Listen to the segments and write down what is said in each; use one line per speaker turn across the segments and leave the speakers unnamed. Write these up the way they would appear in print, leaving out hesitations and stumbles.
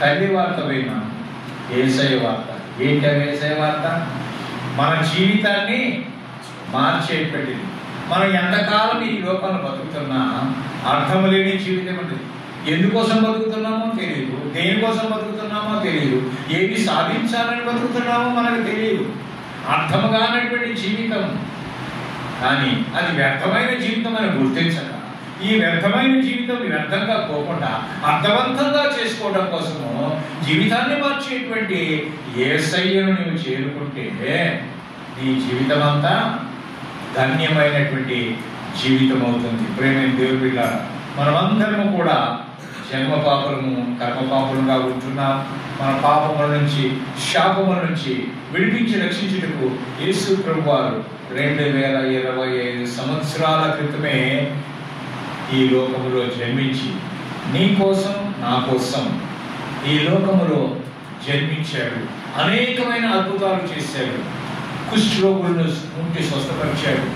తల్లి వార్త పోయినా యేసయ్య వార్త. ఏంటి యేసయ్య వార్త? మన జీవితాన్ని మార్చేపెట్టింది. మనం ఎంతకాలం ఈ లోకంలో బతుకుతున్నా అర్థం లేని జీవితం ఉంటుంది. ఎందుకోసం బతుకుతున్నామో తెలియదు, దేనికోసం బతుకుతున్నామో తెలియదు, ఏమి సాధించాలని బతుకుతున్నామో మనకు తెలియదు. అర్థం కానటువంటి జీవితం, కానీ అది వ్యర్థమైన జీవితం అని గుర్తించక ఈ వ్యర్థమైన జీవితం వ్యర్థంగా పోకుండా అర్థవంతంగా చేసుకోవడం కోసము జీవితాన్ని మార్చేటువంటి యేసయ్యను నువ్వు చేరుకుంటే నీ జీవితం అంతా ధన్యమైనటువంటి జీవితం అవుతుంది. ప్రేమైన దేవుడి బిడ్డ, మనమందరము కూడా జన్మ పాపము కర్మ పాపలుగా ఉంటున్నాం. మన పాపముల నుంచి శాపముల నుంచి విడిపించి రక్షించుటకు యేసు ప్రభువారు 2025 సంవత్సరాల క్రితమే ఈ లోకములో జన్మించి నీ కోసం నా కోసం ఈ లోకములో జన్మించాడు. అనేకమైన అద్భుతాలు చేశాడు. కుష్ఠరోగులను ఉండి స్వస్థపరిచాడు,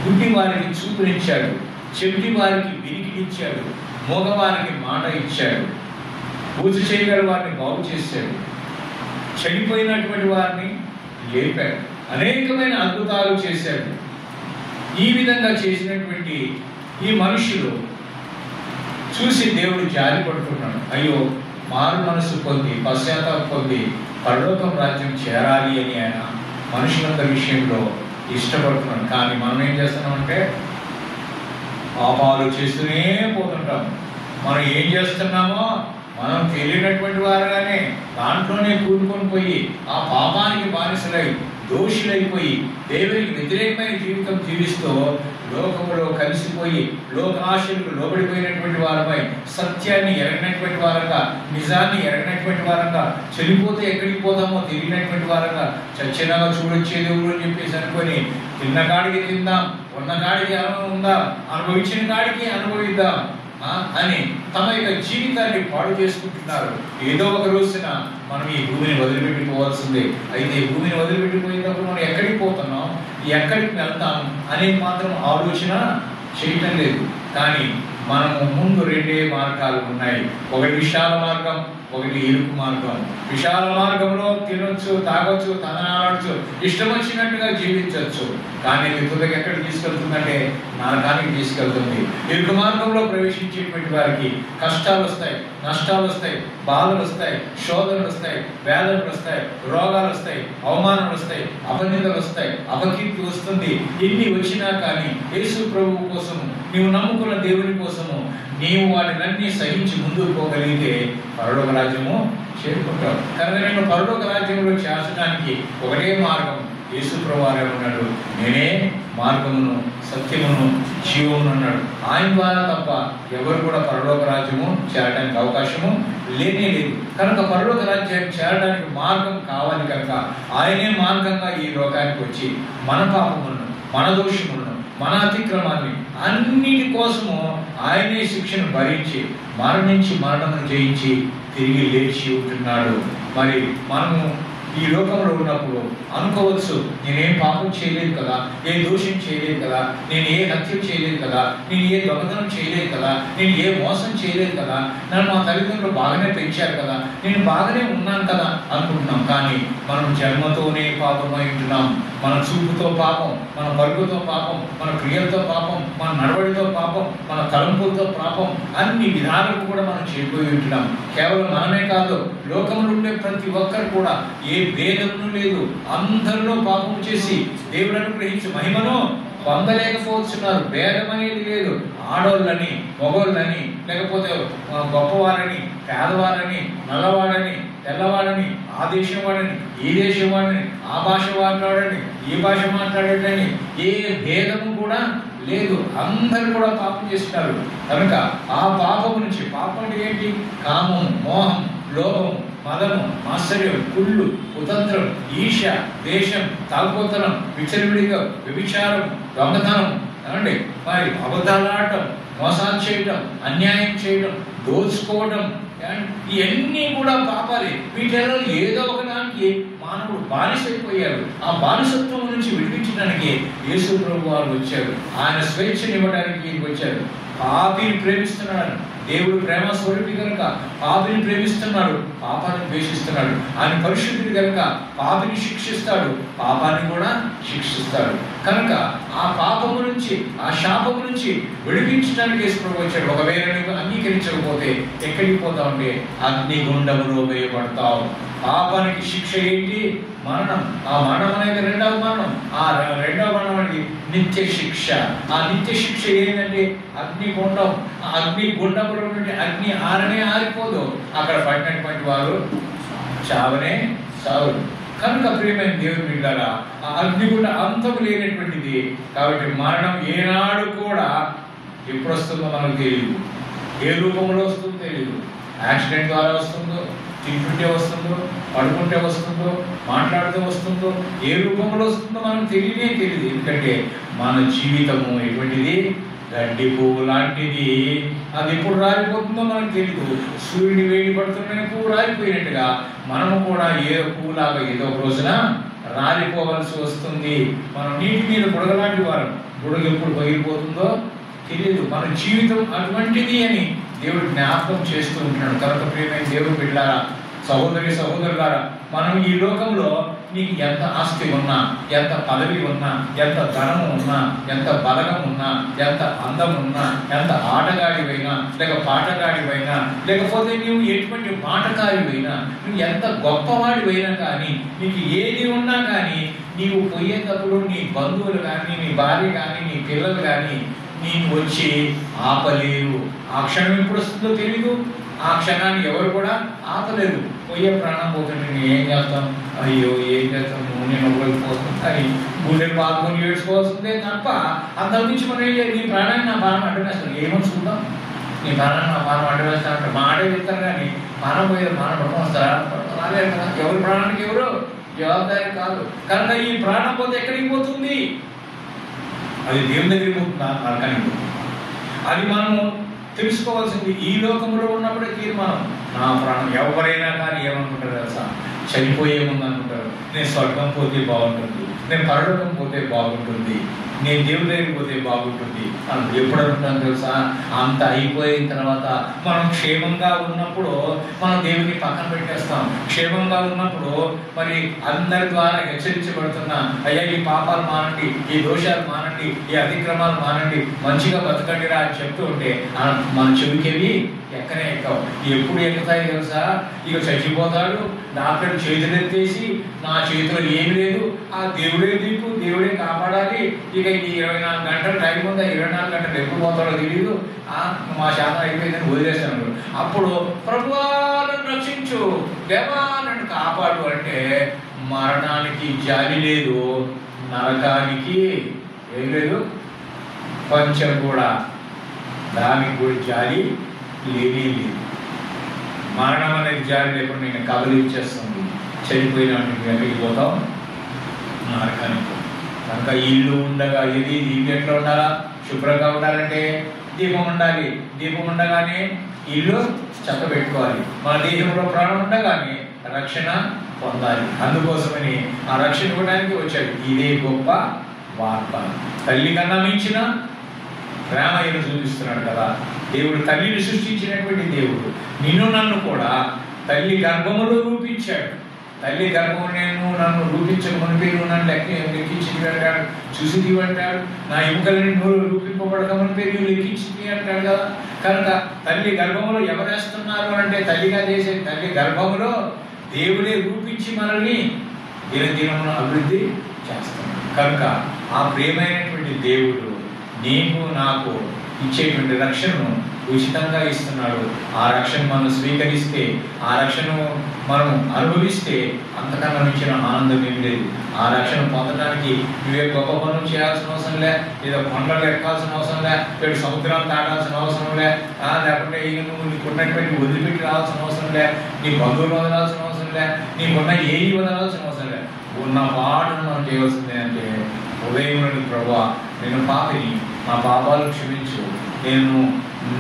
గుడ్డి వారికి చూపునిచ్చాడు, చెవిటి వారికి వినికినిచ్చాడు, మోగవారికి మాట ఇచ్చాడు, పూజ చేయగల వారిని బాగు చేశాడు, చనిపోయినటువంటి వారిని లేపాడు, అనేకమైన అద్భుతాలు చేశాడు. ఈ విధంగా చేసినటువంటి ఈ మనుషులు చూసి దేవుడు జాలి పడుతున్నాడు. అయ్యో, మారు మనసు పొంది పశ్చాత్తాపం పొంది పరలోకం రాజ్యం చేరాలి అని ఆయన మనుషులందరి విషయంలో ఇష్టపడుతున్నాడు. కానీ మనం ఏం చేస్తున్నామంటే పాపాలు చేస్తూనే పోతుంటాం. మనం ఏం చేస్తున్నామో మనం తెలియనటువంటి వారుగానే దాంట్లోనే కూరుకొని పోయి ఆ పాపానికి బానిసలై దోషులైపోయి దేవునికి వ్యతిరేకమైన జీవితం జీవిస్తూ లోకములో కలిసిపోయి లోకాశలకు లోబడిపోయినటువంటి వారమై సత్యాన్ని ఎరగినటువంటి వారంగా, నిజాన్ని ఎరగినటువంటి వారంగా, చనిపోతే ఎక్కడికి పోదామో తెలియనటువంటి వారంగా, చచ్చినాగా చూడొచ్చే దేవుడు అని చెప్పేసి అనుకొని తిన్న కాడికి తిందాం, ఉన్న కాడికి ఉందాం, అనుభవించిన కాడికి అనుభవిద్దాం అని తమ యొక్క జీవితాన్ని పాడు చేసుకుంటున్నారు. ఏదో ఒక రోజున మనం ఈ భూమిని వదిలిపెట్టిపోవాల్సిందే. అయితే ఈ భూమిని వదిలిపెట్టిపోయినప్పుడు మనం ఎక్కడికి పోతున్నాం, ఎక్కడికి వెళ్తాం అనేది మాత్రం ఆలోచన చేయటం లేదు. కానీ మనము ముందు రెండే మార్గాలు ఉన్నాయి. ఒకటి విశాల మార్గం, ఒకటి ఇరుకు మార్గం. విశాల మార్గంలో తినొచ్చు, తాగొచ్చు, తననాడచ్చు, ఇష్టం వచ్చినట్టుగా జీవించవచ్చు. కానీ తుదకి ఎక్కడికి తీసుకెళ్తుందంటే నరకానికి తీసుకెళ్తుంది. ఇరుకు మార్గంలో ప్రవేశించేటువంటి వారికి కష్టాలు వస్తాయి, నష్టాలు వస్తాయి, బాధలు వస్తాయి, శోధనలు వస్తాయి, వేదనలు వస్తాయి, రోగాలు వస్తాయి, అవమానాలు వస్తాయి, అపనిందలు వస్తాయి, అపకీర్తి వస్తుంది. ఎన్ని వచ్చినా కానీ యేసు ప్రభువు కోసము, నీవు నమ్ముకున్న దేవుని కోసము నీవు వాటినన్నీ సహించి ముందుకు పోగలిగితే పరలోక రాజ్యము చేరుకుంటావు. కనుక నేను పరలోక రాజ్యంలో చేర్చడానికి ఒకటే మార్గం. యేసు ప్రభువారే ఉన్నాడు, నేనే మార్గమును సత్యమును జీవమును అన్నాడు. ఆయన ద్వారా తప్ప ఎవరు కూడా పరలోక రాజ్యము చేరడానికి అవకాశము లేనే లేదు. కనుక పరలోక రాజ్యాన్ని చేరడానికి మార్గం కావాలి కనుక ఆయనే మార్గంగా ఈ లోకానికి వచ్చి మన పాపములను, మన దోషములను, మన అతిక్రమాన్ని అన్నిటి కోసము ఆయనే శిక్షను భరించి మరణించి మరణమును జయించి తిరిగి లేచి ఉంటున్నాడు. మరి మనము ఈ లోకంలో ఉన్నప్పుడు అనుకోవచ్చు, నేనేం పాపం చేయలేదు కదా, ఏ దోషం చేయలేదు కదా, నేను ఏ హత్య చేయలేదు కదా, నేను ఏ దొంగతనం చేయలేదు కదా, నేను ఏ మోసం చేయలేదు కదా, నన్ను మా తల్లిదండ్రులు బాగానే పెంచారు కదా, నేను బాగానే ఉన్నాను కదా అనుకుంటున్నాం. కానీ మనం జన్మతోనే పాపమై ఉంటున్నాం. మన చూపుతో పాపం, మన పరుగుతో పాపం, మన క్రియలతో పాపం, మన నడవడితో పాపం, మన తలంపులతో పాపం, అన్ని విధాలకు కూడా మనం చేరిపోయి ఉంటున్నాం. కేవలం మనమే కాదు, లోకంలో ఉండే ప్రతి ఒక్కరు కూడా ఏ భేదమును లేదు. అందరిలో పాపము చేసి దేవుడు అనుగ్రహించి మహిమను పొందలేకపోతున్నారు. భేదం అనేది లేదు. ఆడోళ్ళని, మగోళ్ళని, లేకపోతే గొప్పవారని, పేదవారని, నల్లవాడని, తెల్లవాడని, ఆ దేశం వాడని, ఈ దేశం వాడని, ఆ భాష మాట్లాడని, ఈ భాష మాట్లాడని, ఏ భేదము కూడా లేదు. అందరు కూడా పాపం చేస్తున్నారు. కనుక ఆ పాపము నుంచి, పాపం అంటే ఏంటి? కామము, మోహం, లోభం, మదము, ఆశ్చర్యం, కుళ్ళు, కుతంత్రం, ఈర్ష, దేశం, తాల్పోతనం, విచ్చలవిడిగా వ్యభిచారం, దొంగతనం, అండి మరి అబద్ధాలాడటం, మోసాలు చేయటం, అన్యాయం చేయటం, దోచుకోవడం, ఇవన్నీ కూడా పాపాలే. వీటిలో ఏదో ఒకదానికి మానవుడు బానిసైపోయారు. ఆ బానిసత్వం నుంచి విడిపించడానికి యేసు ప్రభు వారు వచ్చారు. ఆయన స్వేచ్ఛనివ్వడానికి వచ్చారు. పాపిని ప్రేమిస్తున్నాడు. దేవుడు ప్రేమ స్వరూపి కనుక పాపిని ప్రేమిస్తున్నాడు, పాపాన్ని ద్వేషిస్తున్నాడు. ఆయన పరిశుద్ధుడు కనుక పాపిని శిక్షిస్తాడు, పాపాన్ని కూడా శిక్షిస్తాడు. కనుక ఆ పాపము నుంచి, ఆ శాపము నుంచి విడిపించడానికి యేసు ప్రభు వచ్చాడు. ఒకవేళ నీవు అంగీకరించకపోతే ఎక్కడికి పోతావు అంటే అగ్నిగుండములో వేయబడతావు. పాపానికి శిక్ష ఏంటి? మరణం. ఆ మరణం అనేది రెండవ మరణం. ఆ రెండవ మరణం అనేది నిత్య శిక్ష. ఆ నిత్య శిక్ష ఏంటంటే అగ్నిగుండం. ఆ అగ్నిగుండంలో నుండి అగ్ని ఆరనే ఆరిపోదు. అక్కడ పడినటువంటి వారు చావనే చావరు. కనుక ప్రియమైన దేవుని బిడ్డలారా, ఆ అగ్నిగుండ అంతము లేనటువంటిది. కాబట్టి మరణం ఏనాడు కూడా ఎప్పుడు వస్తుందో మనకు తెలియదు. ఏ రూపంలో వస్తుందో తెలియదు. యాక్సిడెంట్ ద్వారా వస్తుందో, తింటుంటే వస్తుందో, పడుకుంటే వస్తుందో, మాట్లాడితే వస్తుందో, ఏ రూపంలో వస్తుందో మనకు తెలియదు. ఎందుకంటే మన జీవితము ఎటువంటిది? గడ్డి పువ్వు లాంటిది. అది ఎప్పుడు రాలిపోతుందో మనకు తెలియదు. సూర్యుని వేడి పడుతున్న పువ్వు రాలిపోయినట్టుగా మనము కూడా ఏ పువ్వులాగా ఏదో ఒక రోజున రాలిపోవలసి వస్తుంది. మనం నీటి మీద బుడగలాంటి వారు. బుడగ ఎప్పుడు పగిలిపోతుందో తెలియదు. మన జీవితం అటువంటిది అని దేవుడు జ్ఞాపకం చేస్తూ ఉంటున్నాడు. కనుక ప్రియమైన దేవుడు బిడ్డలారా, సహోదరి సహోదరులారా, మనం ఈ లోకంలో నీకు ఎంత ఆస్తి ఉన్నా, ఎంత పదవి ఉన్నా, ఎంత ధనము ఉన్నా, ఎంత బలగం ఉన్నా, ఎంత అందం ఉన్నా, ఎంత ఆటగాడివైనా లేక పాటగాడివైనా, లేకపోతే నీవు ఎటువంటి మాటకారివైనా, నువ్వు ఎంత గొప్పవాడివైనా కానీ, నీకు ఏది ఉన్నా కానీ నీవు పోయేటప్పుడు నీ బంధువులు కానీ, నీ భార్య కానీ, నీ పిల్లలు కానీ నేను వచ్చి ఆపలేరు. ఆ క్షణం ఎప్పుడు వస్తుందో తెలీదు. ఆ క్షణాన్ని ఎవరు కూడా ఆపలేరు. పోయే ప్రాణం పోతుంటే నేను ఏం చేస్తాం? అయ్యో ఏం చేస్తాం? నేను ఒకరిపోతుందని గుండెలు పాల్గొని ఏడ్చుకోవాల్సిందే తప్ప అంతకుమించి మనం ఏం లేదు. నీ ప్రాణాన్ని నా ప్రాణం అడ్డవేస్తాను. ఏమని చూద్దాం? నీ ప్రాణాన్ని నా ప్రాణం అడ్డవేస్తానంటే మాటే చెప్తారు కానీ ప్రాణం పోయేది ప్రాణం పడడం వస్తారా? రాలేదు కదా. ఎవరి ప్రాణానికి ఎవరు జవాబారి కాదు. కనుక ఈ ప్రాణం పోతే ఎక్కడికి పోతుంది? అది దేవుని దగ్గరికి పోతుందా? నరకానికి పోతుంది. అది మనము తెలుసుకోవాల్సింది. ఈ లోకంలో ఉన్నప్పుడే తీర్మానం. నా ప్రాణం ఎవరైనా కానీ ఏమనుకుంటారు తెలుసా? చనిపోయే ముందు అనుకుంటారు, నేను స్వర్గం పోతే బాగుంటుంది, నేను పరలోకం పోతే బాగుంటుంది, నేను దేవుడి దగ్గరికి పోతే బాగుంటుంది మనం ఎప్పుడు అనుకుంటాం తెలుసా? అంత అయిపోయిన తర్వాత మనం క్షేమంగా ఉన్నప్పుడు మనం దేవుని పక్కన పెట్టేస్తాం. క్షేమంగా ఉన్నప్పుడు మరి అందరి ద్వారా హెచ్చరించబడుతున్నా, అయ్యా ఈ పాపాలు మానండి, ఈ దోషాలు మానండి, ఈ అతిక్రమాలు మానండి, మంచిగా బతకండిరా అని చెప్తూ ఉంటే మన చెవికేవి ఎక్కనే ఎక్కవు. ఎప్పుడు ఎక్కుతాయి తెలుసా? ఇక చచ్చిపోతాడు, డాక్టర్ చేతులు ఎత్తేసి నా చేతిలో ఏమి లేదు, ఆ దేవుడే దిక్కు, దేవుడే కాపాడాలి, ఇక ఈ 24 గంటలు టైం ఉందా, 24 గంటలు ఎప్పుడు పోతాడో తెలియదు, మా శాతం అయిపోయిందని వదిలేస్తాను. అప్పుడు ప్రభువా నన్ను రక్షించు, దేవా నన్ను కాపాడు అంటే మరణానికి జాలి లేదు, నరకానికి ఏం లేదు, కొంచెం కూడా దానికి కూడా జాలి లేనే లేదు. మరణం అనేది జాలి లేకుండా నేను కబలించేస్తుంది. చనిపోయిన ఎక్కడికి పోతాం? నరకానికి. కనుక ఇల్లు ఉండగా ఇల్లు ఎట్లా ఉండాలా? శుభ్రంగా ఉండాలంటే దీపం ఉండాలి. దీపం ఉండగానే ఇల్లు చక్క పెట్టుకోవాలి. మన దేహంలో ప్రాణం ఉండగానే రక్షణ పొందాలి. అందుకోసమని ఆ రక్షణ ఇవ్వడానికి వచ్చాడు. ఇదే గొప్ప వార్త. తల్లి కన్నా మించిన ప్రేమను చూపిస్తున్నాడు కదా దేవుడు. తల్లిని సృష్టించినటువంటి దేవుడు నిన్ను నన్ను కూడా తల్లి గర్భములో రూపించాడు. తల్లి గర్భము నేను నన్ను రూపించకమునిపై నువ్వు నన్ను లెక్కించింది అంటాడు, చూసిది అంటాడు. నా ఎముకలని నూరు రూపింపబడకమునిపై నువ్వు లెక్కించింది అంటాడు కదా. కనుక తల్లి గర్భములో ఎవరేస్తున్నారు అంటే తల్లిగా చేసే తల్లి గర్భములో దేవుడే రూపించి మనల్ని దినదినమును అభివృద్ధి చేస్తాడు. కనుక ఆ ప్రియమైనటువంటి దేవుడు నీకు నాకు ఇచ్చేటువంటి రక్షణను ఉచితంగా ఇస్తున్నాడు. ఆ రక్షణ మనం స్వీకరిస్తే, ఆ రక్షణ మనం అనుభవిస్తే అంతకన్నా మించిన ఆనందం ఏమి లేదు. ఆ రక్షణ పొందడానికి నువ్వే గొప్ప పనులు చేయాల్సిన అవసరం లే, లేదా కొండలు ఎక్కాల్సిన అవసరం లే, లేదా సముద్రాలు దాటాల్సిన అవసరం లే, లేకుంటే నువ్వు నీకున్నటువంటి వదిలిపెట్టి రావాల్సిన అవసరం లే, నీ బంధువులు వదలాల్సిన అవసరం లే, నీకున్న ఏది వదలాల్సిన అవసరం లే. ఉన్న పాటను మనం చేయవలసింది అంటే ఉదయంలోని ప్రభువా నేను పాపిని, నా పాపాలు క్షమించు,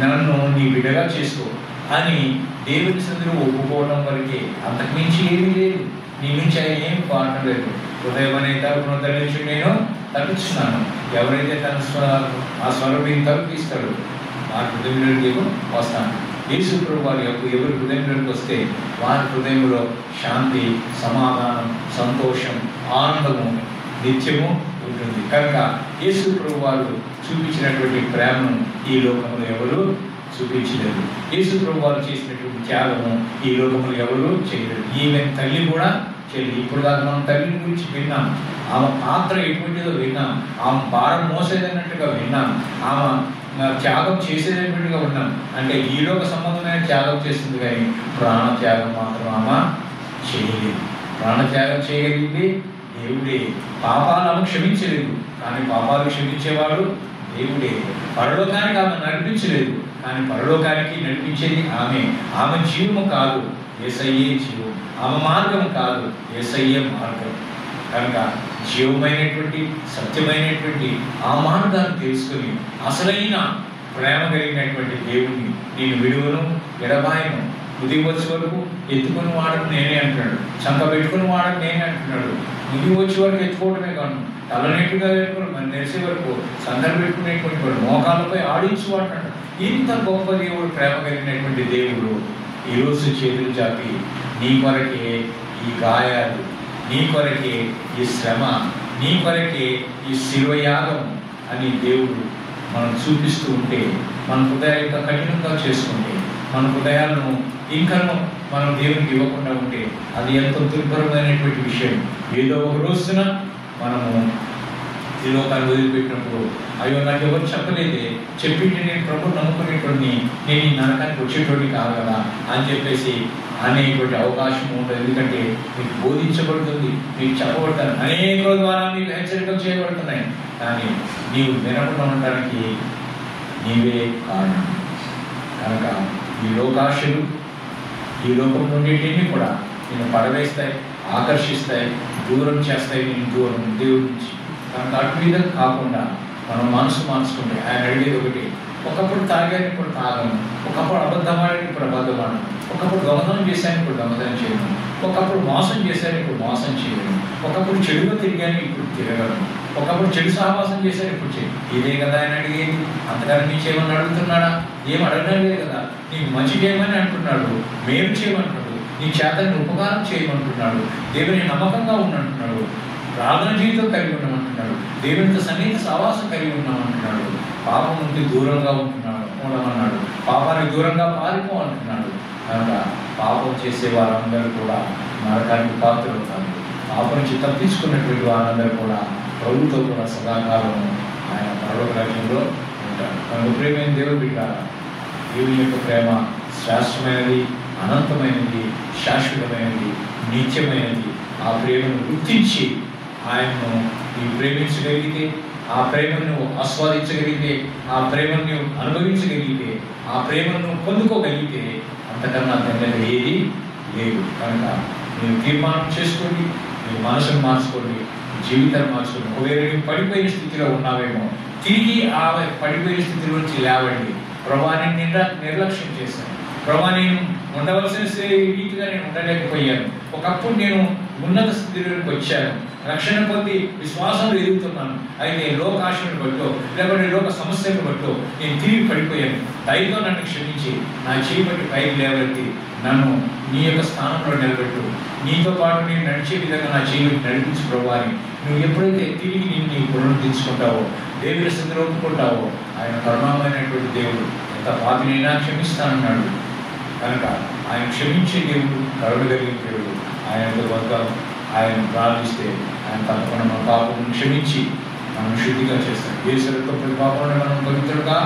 నన్ను నీ బిడ్డగా చేసుకో అని దేవుని సన్నిధిలో ఒప్పుకోవడం వరకే, అంతకుమించి ఏమీ లేదు. నీ నుంచి ఆయన ఏం పాటం లేదు. ఉదయం అనే తలుపును తరలించి నేను తప్పించున్నాను. ఎవరైతే ఆ స్వరూపిని తలుపిస్తాడో ఆ హృదయంలోకి వస్తాను. యేసు ప్రభు వారి యొక్క ఎవరి హృదయంలోకి వస్తే వారి హృదయంలో శాంతి, సమాధానం, సంతోషం, ఆనందము నిత్యము ఉంటుంది. కనుక యేసు ప్రభు వారు చూపించినటువంటి ప్రేమను ఈ లోకంలో ఎవరు చూపించలేదు. యేసు ప్రభు వారు చేసినటువంటి త్యాగము ఈ లోకంలో ఎవరు చేయలేదు. ఈమె తల్లి కూడా చేయలేదు. ఇప్పుడు దాకా మనం తల్లిని గురించి విన్నాం, ఆమె పాత్ర ఎటువంటిదో విన్నాం, ఆమె భారం మోసేదన్నట్టుగా విన్నాం, ఆమె త్యాగం చేసేటటువంటిగా ఉన్నాం. అంటే ఈ లోక సంబంధమైన త్యాగం చేస్తుంది, కానీ ప్రాణ త్యాగం మాత్రం ఆమె చేయలేదు. ప్రాణత్యాగం చేయగలిగింది దేవుడే. పాపాలు ఆమె క్షమించలేదు, కానీ పాపాలు క్షమించేవాడు దేవుడే. పరలోకానికి ఆమె నడిపించలేదు, కానీ పరలోకానికి నడిపించేది ఆమె. ఆమె జీవము కాదు, యేసయ్యే జీవం. ఆమె మార్గం కాదు, యేసయ్యే మార్గం. కనుక జీవమైనటువంటి సత్యమైనటువంటి ఆ మార్గాన్ని తెలుసుకుని అసలైన ప్రేమ కలిగినటువంటి దేవుణ్ణి నేను విడువను, ఎడబాయను, ఉదయం వచ్చే వరకు ఎత్తుకుని వాడకు నేనే అంటున్నాడు, చంక పెట్టుకుని వాడకు నేనే అంటున్నాడు. ముది వచ్చే వరకు ఎత్తుకోవడమే కాదు, తలనెట్టుగా పెట్టుకుని మన నెరిసే వరకు సందర్భ పెట్టుకునేటువంటి వాడు మోకాలపై ఆడించు అంటాడు. ఇంత గొప్ప దేవుడు, ప్రేమ కలిగినటువంటి దేవుడు ఈరోజు చేతులు చాపి నీ కొరకే ఈ గాయాలు, నీ కొరకే ఈ శ్రమ, నీ కొరకే ఈ శిల్వయాగం అని దేవుడు మనం చూపిస్తూ ఉంటే, మన హృదయాలు ఇంకా కఠినంగా చేసుకుంటే, మన హృదయాలను ఇంకా మనం దేవునికి ఇవ్వకుండా ఉంటే అది ఎంతో దుర్భరమైనటువంటి విషయం. ఏదో ఒక రోజున మనము ఈ లోకాన్ని వదిలిపెట్టినప్పుడు అయ్యో నాకు ఎవరు చెప్పలేదే, చెప్పింటే నేను ప్రభు నమ్ముకునేటువంటి నేను ఈ నరకానికి వచ్చేటువంటి కాదు కదా అని చెప్పేసి అనేటువంటి అవకాశం ఉంటుంది. ఎందుకంటే మీకు బోధించబడుతుంది, మీకు చెప్పబడతాను, అనేక ద్వారా మీకు హెచ్చరికలు చేయబడుతున్నాయి, కానీ నీవు వినకుండా ఉండడానికి నీవే కారణం. కనుక ఈ లోకాశలు, ఈ లోకంలో ఉండేటివన్నీ కూడా నేను పడవేస్తాయి, ఆకర్షిస్తాయి, దూరం చేస్తాయి నేను దూరం దేవుడి నుంచి. కనుక అటు మీద కాకుండా మనం మనసు మార్చుకుంటే ఆయన అడిగేది ఒకటి, ఒకప్పుడు తాగాను ఇప్పుడు తాగను, ఒకప్పుడు అబద్ధం ఆడాను ఇప్పుడు అబద్ధం ఆడను, ఒకప్పుడు దొంగతనం చేశాను ఇప్పుడు దొంగతనం చేయను, ఒకప్పుడు మోసం చేశాను ఇప్పుడు మోసం చేయను, ఒకప్పుడు చెడుగా తిరిగాను ఇప్పుడు తిరగను, ఒకప్పుడు చెడు సహవాసం చేశాను ఇప్పుడు చేయను. ఇదే కదా ఆయన అడిగేది. అంతగానే నీ చేయమని అడుగుతున్నాడా? ఏం అడగడం లేదు కదా. నీకు మంచి చేయమని అంటున్నాడు, మేలు చేయమంటున్నాడు, నీ చేతని ఉపకారం చేయమంటున్నాడు, దేవుని నమ్మకంగా ఉండంటున్నాడు, ప్రార్థన జీవితం కలిగి ఉండమంటున్నాడు, దేవునితో సన్నిహిత సహవాసం కలిగి ఉన్నామంటున్నాడు, పాపం నుండి దూరంగా ఉండమన్నాడు, పాపానికి దూరంగా పారిపో అంటున్నాడు. కనుక పాపం చేసే వారందరూ కూడా నరకానికి పాత్రవుతారు. పాపం నుంచి తప్పించుకున్నటువంటి వారందరూ కూడా ప్రభుతో కూడా సదాకాలం ఆయన పరలోక రాజ్యంలో ఉంటారు. కనుక ప్రేమైన దేవుడు బిడ్డారా, దేవుని యొక్క ప్రేమ శ్రేష్టమైనది, అనంతమైనది, శాశ్వతమైనది, నిత్యమైనది. ఆ ప్రేమను గుర్తించి ఆయనను నీవు ప్రేమించగలిగితే, ఆ ప్రేమను నువ్వు ఆస్వాదించగలిగితే, ఆ ప్రేమను నువ్వు అనుభవించగలిగితే, ఆ ప్రేమను నువ్వు పొందుకోగలిగితే అంతకన్నా ధన్యత ఏది లేదు. కనుక మీరు తీర్మానం చేసుకోండి, మీరు మనసును మార్చుకోండి, జీవితాన్ని మార్చుకోండి. ఒకవేళ నువ్వు పడిపోయిన స్థితిలో ఉన్నావేమో, తిరిగి ఆ పడిపోయిన స్థితి నుంచి లేవండి. ప్రభాని నిర్లక్ష్యం చేశాను, ప్రభా నేను ఉండవలసిన రీతిగా నేను ఉండలేకపోయాను, ఒకప్పుడు నేను ఉన్నత స్థితిలోకి వచ్చాను, రక్షణ పొంది విశ్వాసంలో ఎదుగుతున్నాను, అయితే లోకాశను బట్టో లేకపోతే లోక సమస్యలను బట్టో నేను తిరిగి పడిపోయాను, దయతో నన్ను క్షమించి నా చేయి బట్టి పైకి లేవెత్తి నన్ను నీ యొక్క స్థానంలో నిలబెట్టు, నీతో పాటు నేను నడిచే విధంగా నా చేయి నడిపించు ప్రభాని. నువ్వు ఎప్పుడైతే తిరిగి నిన్ను నీ పునరుద్ధరించుకుంటావో, దేవుని స్థితిలో ఒప్పుకుంటావో, ఆయన కరుణామైనటువంటి దేవుడు ఎంత పాపినైనా క్షమిస్తానన్నాడు. కనుక ఆయన క్షమించే దేవుడు, కరుణ కలిగిన దేవుడు. ఆయనతో వద్దాం. ఆయన ప్రార్థిస్తే ఆయన తప్పకుండా మన పాపం క్షమించి మనం శుద్ధిగా చేస్తాడు. యేసు రక్తం ప్రతి పాపంలో మనం పవిత్రులుగా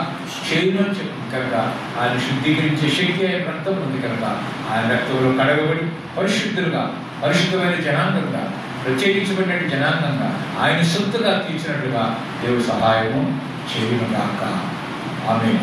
చేయను చెప్పి కనుక ఆయన శుద్ధీకరించే శక్తి ఆయన రక్తం ఉంది కనుక ఆయన రక్తంలో కడగబడి పరిశుద్ధమైన జనాంగంగా, ప్రత్యేకించబడిన జనాంగంగా ఆయన సొత్తుగా తీర్చినట్లుగా దేవుడు సహాయము చేయనుగాక. ఆమేన్.